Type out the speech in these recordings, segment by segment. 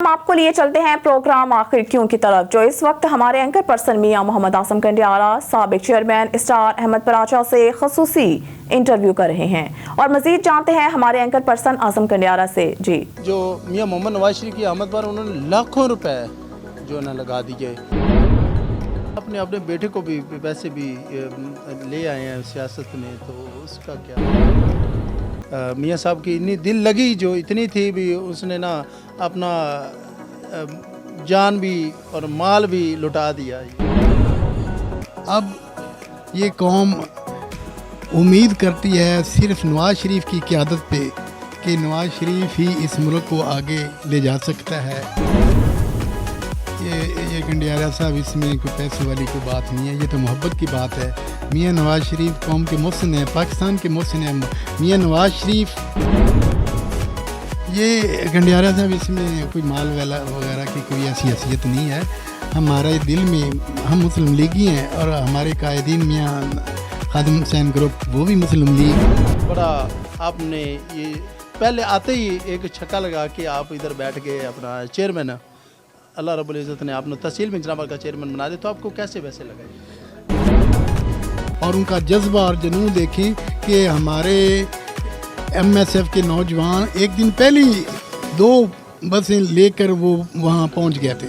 آپ کو لیے چلتے ہیں پروگرام آخر کیوں کی طرف، جو اس وقت ہمارے اینکر پرسن میاں محمد اعظم کنڈیارہ سابق چیئرمین اسٹار احمد پراچا سے خصوصی انٹرویو کر رہے ہیں، اور مزید جانتے ہیں ہمارے اینکر پرسن اعظم کنڈیارہ سے۔ جی، جو میاں محمد نواز شریف کی آمد پر انہوں نے لاکھوں روپے جو نا لگا دیے، اپنے بیٹے کو بھی پیسے بھی لے آئے ہیں سیاست میں، تو اس کا کیا؟ میاں صاحب کی اتنی دل لگی جو اتنی تھی بھی، اس نے نا اپنا جان بھی اور مال بھی لٹا دیا۔ اب یہ قوم امید کرتی ہے صرف نواز شریف کی قیادت پہ کہ نواز شریف ہی اس ملک کو آگے لے جا سکتا ہے۔ یہ کنڈیارہ صاحب، اس میں کوئی پیسے والی کوئی بات نہیں ہے، یہ تو محبت کی بات ہے۔ میاں نواز شریف قوم کے محسن ہیں، پاکستان کے محسن ہیں میاں نواز شریف۔ یہ کنڈیارہ صاحب، اس میں کوئی مال وغیرہ کی کوئی ایسی حیثیت نہیں ہے۔ ہمارے دل میں ہم مسلم لیگی ہیں، اور ہمارے قائدین میاں خادم حسین گروپ وہ بھی مسلم لیگ۔ بڑا آپ نے یہ پہلے آتے ہی ایک چھکا لگا کے آپ ادھر بیٹھ گئے، اپنا چیئرمین اللہ رب العزت نے آپ نے تحصیل منچنا آباد کا چیئرمین بنا دیا، تو آپ کو کیسے ویسے لگا؟ اور ان کا جذبہ اور جنون دیکھیں کہ ہمارے ایم ایس ایف کے نوجوان ایک دن پہلے 2 بسیں لے کر وہ وہاں پہنچ گئے تھے۔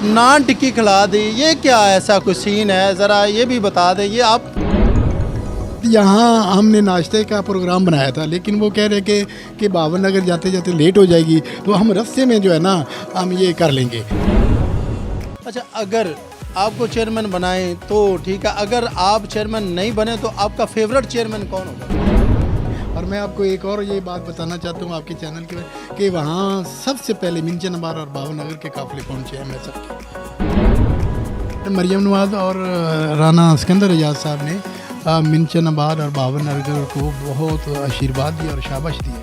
نان ٹکی کھلا دی، یہ کیا ایسا کوئی سین ہے؟ ذرا یہ بھی بتا دیں۔ یہ آپ یہاں ہم نے ناشتے کا پروگرام بنایا تھا، لیکن وہ کہہ رہے کہ باون نگر جاتے جاتے لیٹ ہو جائے گی، تو ہم رستے میں جو ہے نا ہم یہ کر لیں گے۔ اچھا، اگر آپ کو چیئرمین بنائیں تو ٹھیک ہے، اگر آپ چیئرمین نہیں بنے تو آپ کا فیورٹ چیئرمین کون ہوگا؟ اور میں آپ کو ایک اور یہ بات بتانا چاہتا ہوں آپ کے چینل کے کہ وہاں سب سے پہلے منچن نبار اور باون نگر کے قافلے پہنچے ہیں۔ میں سب کے مریم نواز اور رانا اسکندر اعجاز صاحب نے منچن آباد اور باون نگر کو بہت آشیرواد دیا اور شاباش دیا،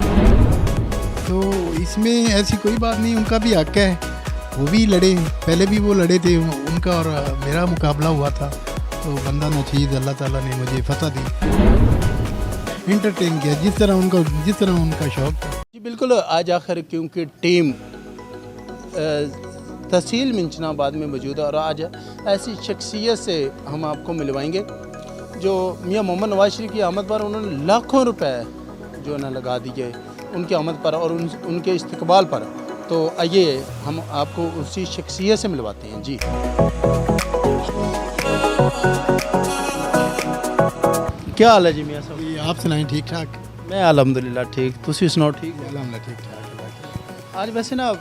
تو اس میں ایسی کوئی بات نہیں، ان کا بھی حق ہے، وہ بھی لڑے، پہلے بھی وہ لڑے تھے، ان کا اور میرا مقابلہ ہوا تھا، تو بندہ نچیز اللہ تعالیٰ نے مجھے فتح دی، انٹرٹین کیا جس طرح ان کا شوق تھا۔ جی بالکل، آج آخر کیونکہ ٹیم تحصیل منچنا آباد میں موجود ہے، اور آج ایسی شخصیت سے ہم آپ کو ملوائیں گے جو میاں محمد نواز شریف کی آمد پر انہوں نے لاکھوں روپے جو نا لگا دیے ان کی آمد پر اور ان کے استقبال پر، تو آئیے ہم آپ کو اسی شخصیت سے ملواتے ہیں۔ جی کیا حال ہے جی میاں صاحب؟ آپ سنائیں، ٹھیک ٹھاک؟ میں الحمدللہ ٹھیک، تسی سناؤ ٹھیک؟ الحمدللہ ٹھیک ٹھاک۔ آج ویسے نا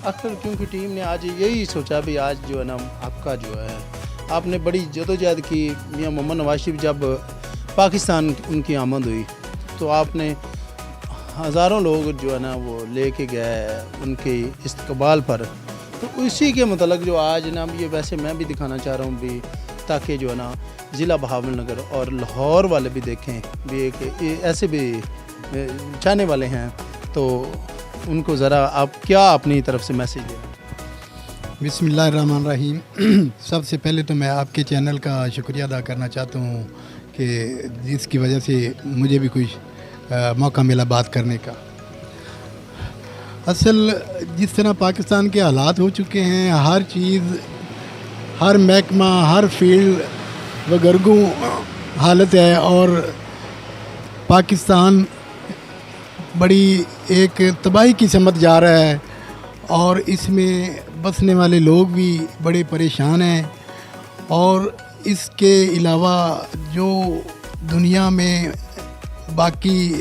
آخر کیونکہ ٹیم نے آج یہی سوچا بھی آج جو ہے نا آپ کا جو ہے آپ نے بڑی جدوجہد کی، میاں محمد نواز شریف جب پاکستان ان کی آمد ہوئی تو آپ نے ہزاروں لوگ جو ہے نا وہ لے کے گئے ان کے استقبال پر، تو اسی کے متعلق جو آج نا یہ ویسے میں بھی دکھانا چاہ رہا ہوں بھی، تاکہ جو ہے نا ضلع بہاول نگر اور لاہور والے بھی دیکھیں بھی کہ ایسے بھی چاہنے والے ہیں، تو ان کو ذرا آپ کیا اپنی طرف سے میسیج دیں؟ بسم اللہ الرحمن الرحیم۔ سب سے پہلے تو میں آپ کے چینل کا شکریہ ادا کرنا چاہتا ہوں کہ جس کی وجہ سے مجھے بھی کچھ موقع ملا بات کرنے کا۔ اصل جس طرح پاکستان کے حالات ہو چکے ہیں، ہر چیز، ہر محکمہ، ہر فیلڈ وگرگوں حالت ہے، اور پاکستان بڑی ایک تباہی کی سمت جا رہا ہے، اور اس میں بسنے والے لوگ بھی بڑے پریشان ہیں، اور اس کے علاوہ جو دنیا میں باقی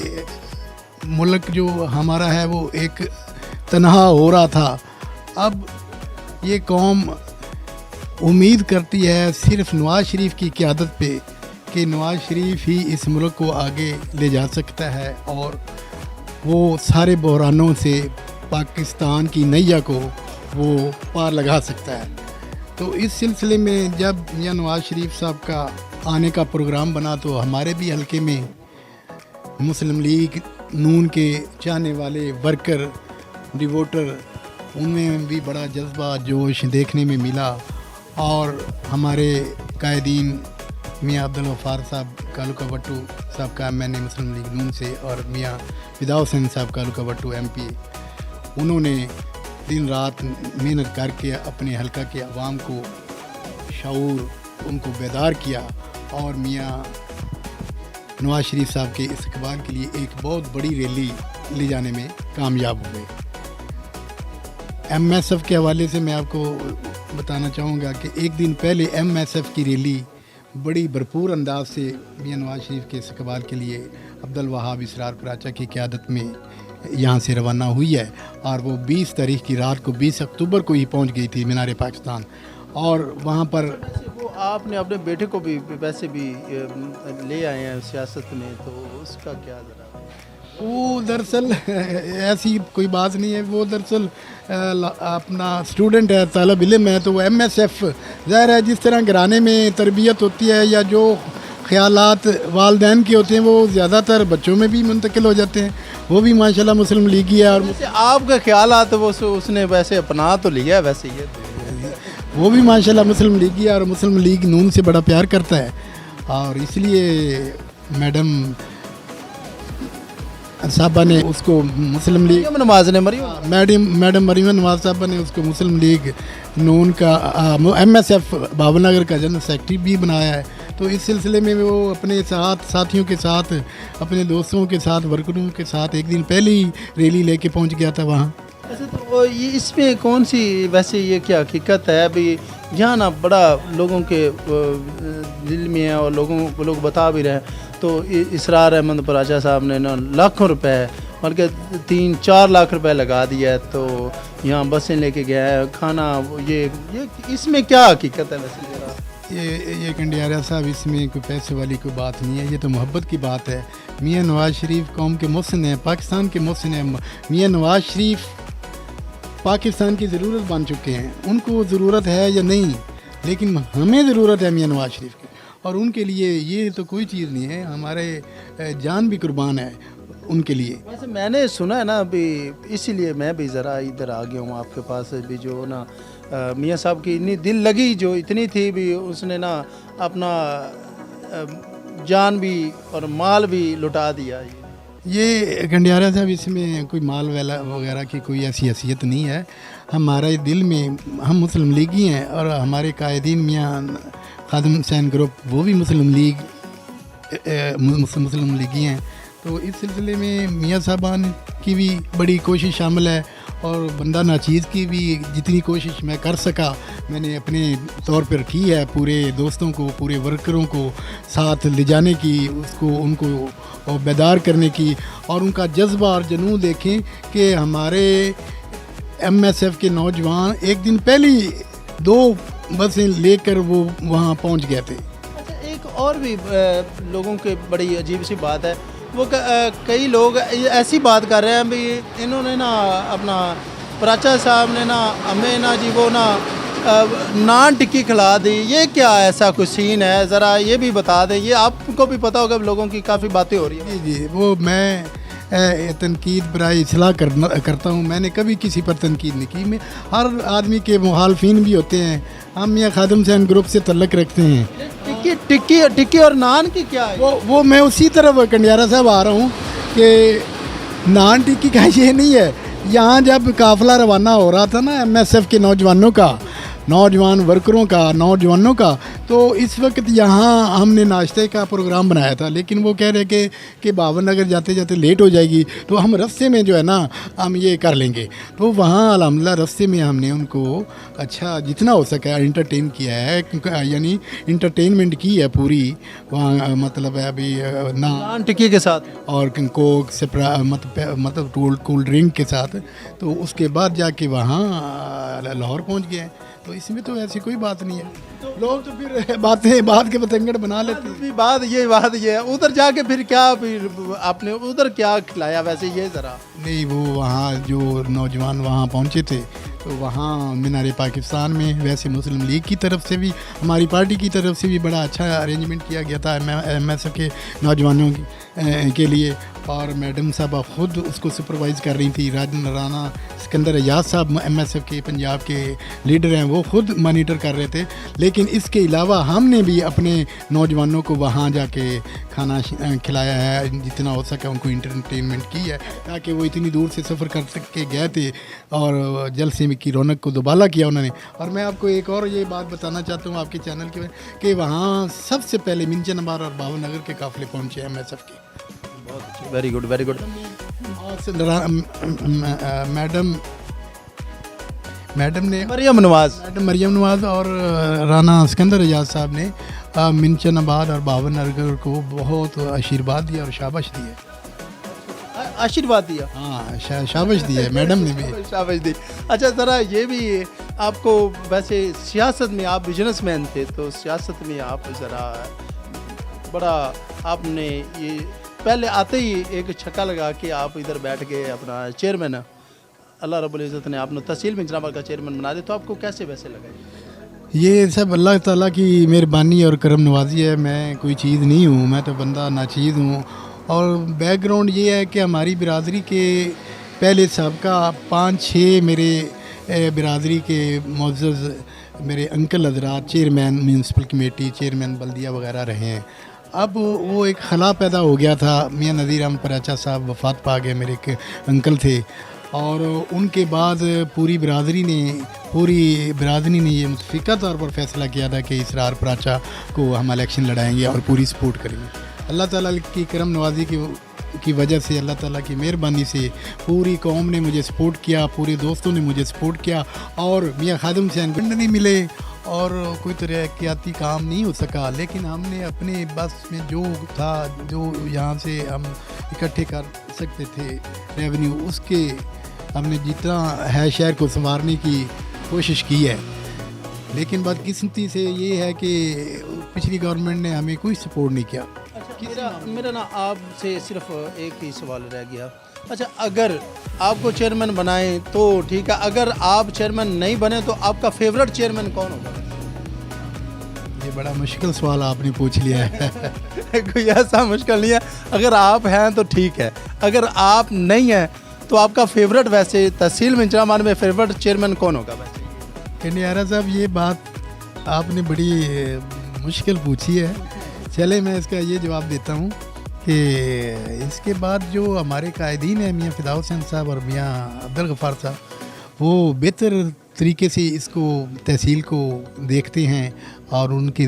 ملک جو ہمارا ہے وہ ایک تنہا ہو رہا تھا، اب یہ قوم امید کرتی ہے صرف نواز شریف کی قیادت پہ کہ نواز شریف ہی اس ملک کو آگے لے جا سکتا ہے، اور وہ سارے بحرانوں سے پاکستان کی نیا کو وہ پار لگا سکتا ہے۔ تو اس سلسلے میں جب میاں نواز شریف صاحب کا آنے کا پروگرام بنا تو ہمارے بھی حلقے میں مسلم لیگ نون کے چاہنے والے ورکر، ڈیووٹر، ان میں بھی بڑا جذبہ جوش دیکھنے میں ملا، اور ہمارے قائدین میاں عبدالغفار صاحب کالوکا بٹو صاحب کا، میں نے مسلم لیگ نون سے، اور میاں فدا حسین صاحب کالوکا بٹو ایم پی، انہوں نے دن رات محنت کر کے اپنے حلقہ کے عوام کو شعور ان کو بیدار کیا اور میاں نواز شریف صاحب کے استقبال کے لیے ایک بہت بڑی ریلی لے جانے میں کامیاب ہوئے۔ ایم ایس ایف کے حوالے سے میں آپ کو بتانا چاہوں گا کہ ایک دن پہلے ایم ایس ایف کی ریلی بڑی بھرپور انداز سے میاں نواز شریف کے استقبال کے لیے عبدالوہاب اسرار پراچا کی قیادت میں یہاں سے روانہ ہوئی ہے، اور وہ 20 تاریخ کی رات کو 20 اکتوبر کو ہی پہنچ گئی تھی مینار پاکستان، اور وہاں پر وہ آپ نے اپنے بیٹے کو بھی ویسے بھی لے آئے ہیں سیاست میں، تو اس کا کیا ذرا؟ وہ دراصل ایسی کوئی بات نہیں ہے، وہ دراصل اپنا اسٹوڈنٹ ہے، طالب علم ہے، تو وہ ایم ایس ایف ظاہر ہے جس طرح گھرانے میں تربیت ہوتی ہے یا جو خیالات والدین کے ہوتے ہیں وہ زیادہ تر بچوں میں بھی منتقل ہو جاتے ہیں۔ وہ بھی ماشاءاللہ مسلم لیگی ہے، اور ویسے آپ کا خیالات وہ اس نے ویسے اپنا تو لیا ہے، ویسے یہ وہ بھی ماشاءاللہ مسلم لیگی ہے اور مسلم لیگ نون سے بڑا پیار کرتا ہے، اور اس لیے میڈم صاحبہ نے اس کو مسلم لیگ نواز نے میڈم مریم نواز صاحبہ نے اس کو مسلم لیگ نون کا ایم ایس ایف بابل نگر کا جنرل سیکرٹری بھی بنایا ہے۔ تو اس سلسلے میں وہ اپنے ساتھیوں کے ساتھ، اپنے دوستوں کے ساتھ، ورکروں کے ساتھ ایک دن پہلے ہی ریلی لے کے پہنچ گیا تھا وہاں۔ ویسے تو یہ اس میں کون سی ویسے یہ کیا حقیقت ہے ابھی یہاں نا بڑا لوگوں کے دل میں ہے، اور لوگ بتا بھی رہے ہیں، تو اسرار احمد پراچا صاحب نے نا لاکھوں روپے بلکہ 3-4 لاکھ روپے لگا دیا ہے، تو یہاں بسیں لے کے گیا ہے، کھانا یہ اس میں کیا حقیقت ہے؟ ویسے ذرا یہ کنڈیارہ صاحب، اس میں کوئی پیسے والی کوئی بات نہیں ہے، یہ تو محبت کی بات ہے۔ میاں نواز شریف قوم کے محسن ہیں، پاکستان کے محسن ہیں۔ میاں نواز شریف پاکستان کی ضرورت بن چکے ہیں، ان کو ضرورت ہے یا نہیں، لیکن ہمیں ضرورت ہے میاں نواز شریف کی، اور ان کے لیے یہ تو کوئی چیز نہیں ہے، ہمارے جان بھی قربان ہے ان کے لیے۔ ویسے میں نے سنا ہے نا ابھی، اسی لیے میں بھی ذرا ادھر آ گیا ہوں آپ کے پاس بھی، جو نا میاں صاحب کی اتنی دل لگی جو اتنی تھی بھی، اس نے نا اپنا جان بھی اور مال بھی لٹا دیا۔ یہ گنڈیارہ صاحب، اس میں کوئی مال وغیرہ کی کوئی ایسی حیثیت نہیں ہے، ہمارے دل میں ہم مسلم لیگی ہیں، اور ہمارے قائدین میاں خادم حسین گروپ وہ بھی مسلم لیگی ہیں، تو اس سلسلے میں میاں صاحبان کی بھی بڑی کوشش شامل ہے، اور بندہ ناچیز کی بھی جتنی کوشش میں کر سکا میں نے اپنے طور پر کی ہے، پورے دوستوں کو، پورے ورکروں کو ساتھ لے جانے کی، ان کو بیدار کرنے کی، اور ان کا جذبہ اور جنون دیکھیں کہ ہمارے ایم ایس ایف کے نوجوان ایک دن پہلے 2 بسیں لے کر وہ وہاں پہنچ گئے تھے۔ اچھا، ایک اور بھی لوگوں کے بڑی عجیب سی بات ہے، وہ کئی لوگ ایسی بات کر رہے ہیں بھی انہوں نے نا اپنا پراچا صاحب نے نا ہمیں نا جی وہ نا نان ٹکی کھلا دی، یہ کیا ایسا کوئی سین ہے؟ ذرا یہ بھی بتا دیں، یہ آپ کو بھی پتہ ہوگا، لوگوں کی کافی باتیں ہو رہی ہیں۔ جی، وہ میں تنقید برائے اصلاح کرتا ہوں، میں نے کبھی کسی پر تنقید نہیں کی، میں ہر آدمی کے مخالفین بھی ہوتے ہیں، ہم میاں خادم حسین گروپ سے تعلق رکھتے ہیں۔ ٹکی اور نان کی کیا ہے؟ وہ میں اسی طرف کنڈیارہ صاحب آ رہا ہوں کہ نان ٹکی کا یہ نہیں ہے، یہاں جب قافلہ روانہ ہو رہا تھا نا ایم ایس ایف کے نوجوان ورکروں کا، نوجوانوں کا، تو اس وقت یہاں ہم نے ناشتے کا پروگرام بنایا تھا، لیکن وہ کہہ رہے کہ بابل نگر جاتے جاتے لیٹ ہو جائے گی، تو ہم رستے میں جو ہے نا ہم یہ کر لیں گے، تو وہاں الحمدللہ رستے میں ہم نے ان کو اچھا جتنا ہو سکا انٹرٹین کیا ہے، یعنی انٹرٹینمنٹ کی ہے پوری وہاں، مطلب ہے ابھی نان ٹکی کے ساتھ اور کوک مطلب کول ڈرنک کے ساتھ، تو اس کے بعد جا کے وہاں لاہور پہنچ گئے ہیں، تو اس میں تو ایسی کوئی بات نہیں ہے، لوگ تو پھر بات کے پتنگڑ بنا لیتے ہیں۔ بات یہ ہے، ادھر جا کے پھر کیا، پھر آپ نے ادھر کیا کھلایا ویسے؟ یہ ذرا نہیں، وہ وہاں جو نوجوان وہاں پہنچے تھے، تو وہاں مینار پاکستان میں ویسے مسلم لیگ کی طرف سے بھی، ہماری پارٹی کی طرف سے بھی بڑا اچھا ارینجمنٹ کیا گیا تھا ایم ایس ایف کے نوجوانوں کے لیے، اور میڈم صاحبہ خود اس کو سپروائز کر رہی تھی. رانا سکندر ایاز صاحب MSF کے پنجاب کے لیڈر ہیں, وہ خود مانیٹر کر رہے تھے. لیکن اس کے علاوہ ہم نے بھی اپنے نوجوانوں کو وہاں جا کے کھانا کھلایا ہے, جتنا ہو سکا ان کو انٹرٹینمنٹ کی ہے, تاکہ وہ اتنی دور سے سفر کر کے گئے تھے اور جلسے کی رونق کو دوبالا کیا انہوں نے. اور میں آپ کو ایک اور یہ بات بتانا چاہتا ہوں آپ کے چینل کے کہ وہاں سب سے پہلے منچن نبار اور باول نگر کے قافلے پہنچے MSF کے. بہت اچھی, very good very good. Madam نے مریم نواز اور رانا سکندر ایاز صاحب نے منچن آباد اور باول نگر کو بہت آشیرواد دیا اور شاباش دی ہے. آشیرواد دیا, ہاں شاباش دی ہے میڈم نے بھی شاباش دی. اچھا ذرا یہ بھی آپ کو, ویسے سیاست میں آپ بزنس مین تھے, تو سیاست میں آپ ذرا بڑا, آپ نے یہ پہلے آتے ہی ایک چھکا لگا کے آپ ادھر بیٹھ گئے اپنا چیئرمین, اللہ رب العزت نے آپ نے تحصیل منچن آباد کا چیئرمین بنا دیا, تو آپ کو کیسے ویسے لگا؟ یہ سب اللہ تعالیٰ کی مہربانی اور کرم نوازی ہے. میں کوئی چیز نہیں ہوں, میں تو بندہ ناچیز ہوں. اور بیک گراؤنڈ یہ ہے کہ ہماری برادری کے پہلے سابقہ 5-6 میرے برادری کے معزز میرے انکل حضرات چیئرمین میونسپل کمیٹی, چیئرمین بلدیہ وغیرہ رہے ہیں. اب وہ ایک خلا پیدا ہو گیا تھا. میاں نذیر احمد پراچا صاحب وفات پا گئے, میرے ایک انکل تھے, اور ان کے بعد پوری برادری نے یہ متفقہ طور پر فیصلہ کیا تھا کہ اسرار پراچا کو ہم الیکشن لڑائیں گے اور پوری سپورٹ کریں گے. اللہ تعالیٰ کی کرم نوازی کی وجہ سے, اللہ تعالیٰ کی مہربانی سے پوری قوم نے مجھے سپورٹ کیا, پورے دوستوں نے مجھے سپورٹ کیا, اور میاں خادم حسین گنڈ نہیں ملے اور کوئی ترقیاتی کام نہیں ہو سکا. لیکن ہم نے اپنے بس میں جو تھا, جو یہاں سے ہم اکٹھے کر سکتے تھے ریونیو, اس کے ہم نے جتنا ہے شہر کو سنوارنے کی کوشش کی ہے. لیکن بدقسمتی سے یہ ہے کہ پچھلی گورنمنٹ نے ہمیں کوئی سپورٹ نہیں کیا. میرا نا آپ سے صرف ایک ہی سوال رہ گیا. اچھا, اگر آپ کو چیئرمین بنائیں تو ٹھیک ہے, اگر آپ چیئرمین نہیں بنے تو آپ کا فیوریٹ چیئرمین کون ہوگا؟ یہ بڑا مشکل سوال آپ نے پوچھ لیا ہے. کوئی ایسا مشکل نہیں ہے, اگر آپ ہیں تو ٹھیک ہے, اگر آپ نہیں ہیں تو آپ کا فیوریٹ, ویسے تحصیل منچن آباد میں فیوریٹ چیئرمین کون ہوگا ویسے؟ نیارہ صاحب یہ بات آپ نے بڑی مشکل پوچھی ہے. چلے میں اس کا یہ جواب دیتا ہوں کہ اس کے بعد جو ہمارے قائدین ہیں میاں فدا حسین صاحب اور میاں عبدالغفار صاحب, وہ بہتر طریقے سے اس کو تحصیل کو دیکھتے ہیں اور ان کے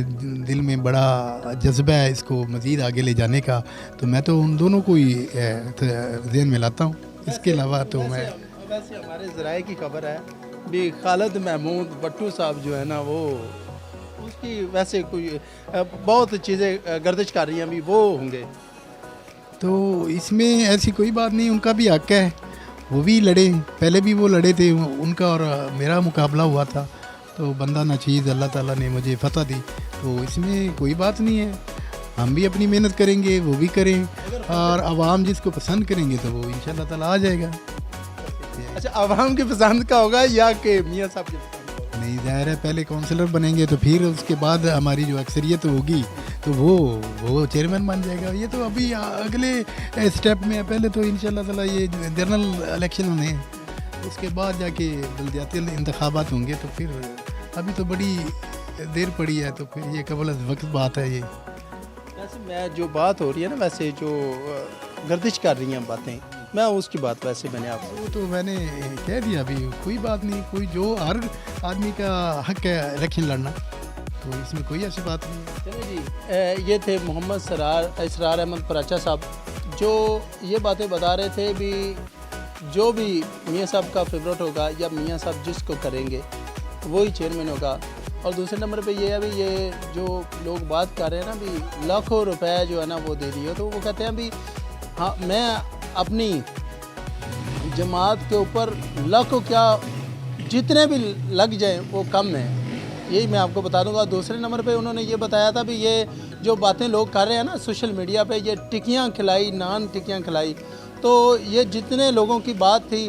دل میں بڑا جذبہ ہے اس کو مزید آگے لے جانے کا. تو میں تو ان دونوں کو ہی ذہن میں لاتا ہوں. اس کے علاوہ تو میں ویسے ہمارے ذرائع کی خبر ہے بھی خالد محمود بٹو صاحب جو ہے نا, وہ اس کی ویسے کوئی بہت چیزیں گردش کر رہی ہیں, ابھی وہ ہوں گے. تو اس میں ایسی کوئی بات نہیں, ان کا بھی حق ہے, وہ بھی لڑے, پہلے بھی وہ لڑے تھے, ان کا اور میرا مقابلہ ہوا تھا. تو بندہ ناچیز اللہ تعالیٰ نے مجھے فتح دی, تو اس میں کوئی بات نہیں ہے. ہم بھی اپنی محنت کریں گے, وہ بھی کریں, اور عوام جس کو پسند کریں گے تو وہ انشاءاللہ تعالیٰ آ جائے گا. اچھا, عوام کی پسند کا ہوگا یا کہ میاں صاحب کی پسند؟ نہیں, ظاہر ہے پہلے کونسلر بنیں گے تو پھر اس کے بعد ہماری جو اکثریت ہوگی تو وہ چیئرمین بن جائے گا. یہ تو ابھی اگلے اسٹیپ میں ہے. پہلے تو انشاءاللہ تعالیٰ یہ جنرل الیکشن ہونے ہیں, اس کے بعد جا کے بلدیاتی انتخابات ہوں گے. تو پھر ابھی تو بڑی دیر پڑی ہے, تو پھر یہ قبل از وقت بات ہے. یہ ویسے میں جو بات ہو رہی ہے نا, ویسے جو گردش کر رہی ہیں باتیں, میں اس کی بات ویسے میں نے آپ کو وہ تو میں نے کہہ دیا ابھی, کوئی بات نہیں, کوئی جو ہر آدمی کا حق ہے الیکشن لڑنا, تو اس میں کوئی ایسی بات نہیں ہے. چلے جی, یہ تھے محمد اسرار احمد پراچا صاحب, جو یہ باتیں بتا رہے تھے بھی جو بھی میاں صاحب کا فیوریٹ ہوگا یا میاں صاحب جس کو کریں گے وہی چیئرمین ہوگا. اور دوسرے نمبر پہ یہ ہے بھی یہ جو لوگ بات کر رہے ہیں نا بھی لاکھوں روپے جو ہے نا وہ دے دیے, تو وہ کہتے ہیں بھی ہاں میں اپنی جماعت کے اوپر لاکھوں کیا جتنے بھی لگ جائیں وہ کم ہیں, یہی میں آپ کو بتا دوں گا. دوسرے نمبر پہ انہوں نے یہ بتایا تھا بھی یہ جو باتیں لوگ کر رہے ہیں نا سوشل میڈیا پہ, یہ ٹکیاں کھلائی, نان ٹکیاں کھلائی, تو یہ جتنے لوگوں کی بات تھی